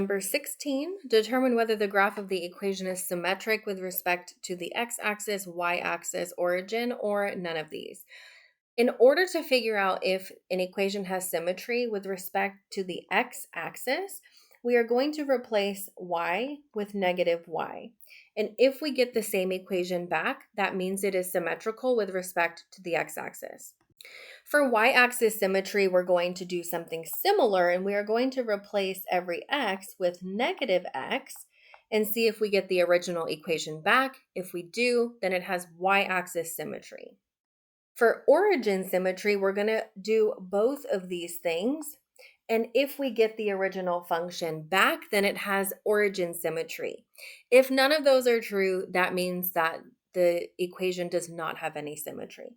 Number 16, determine whether the graph of the equation is symmetric with respect to the x-axis, y-axis, origin, or none of these. In order to figure out if an equation has symmetry with respect to the x-axis, we are going to replace y with negative y. And if we get the same equation back, that means it is symmetrical with respect to the x-axis. For y-axis symmetry, we're going to do something similar, and we are going to replace every x with negative x and see if we get the original equation back. If we do, then it has y-axis symmetry. For origin symmetry, we're going to do both of these things. And if we get the original function back, then it has origin symmetry. If none of those are true, that means that the equation does not have any symmetry.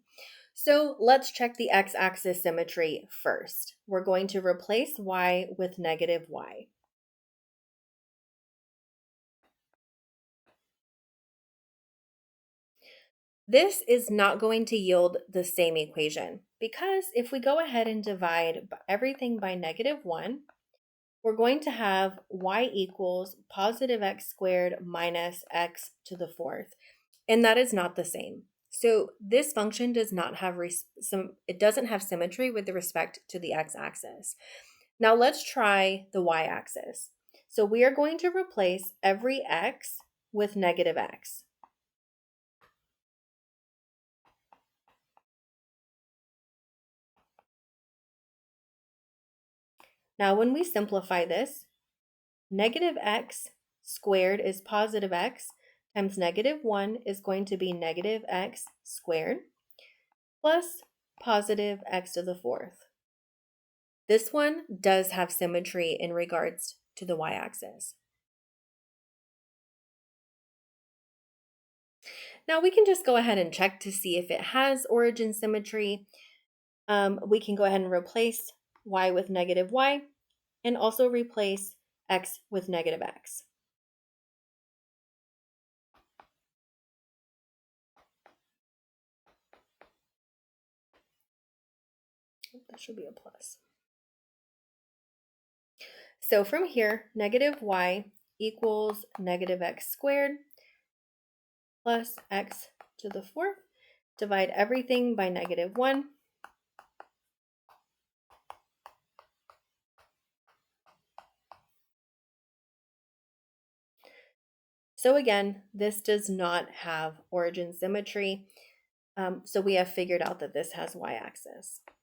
So let's check the x-axis symmetry first. We're going to replace y with negative y. This is not going to yield the same equation because if we go ahead and divide everything by negative 1, we're going to have y equals positive x squared minus x to the fourth, and that is not the same. So this function does not have it doesn't have symmetry with respect to the x-axis. Now let's try the y-axis. So we are going to replace every x with negative x. Now when we simplify this, negative x squared is positive x times negative 1 is going to be negative x squared plus positive x to the fourth. This one does have symmetry in regards to the y-axis. Now we can just go ahead and check to see if it has origin symmetry. We can go ahead and replace y with negative y and also replace x with negative x. That should be a plus. So from here, negative y equals negative x squared plus x to the fourth. Divide everything by negative 1. So again, this does not have origin symmetry. So we have figured out that this has y-axis.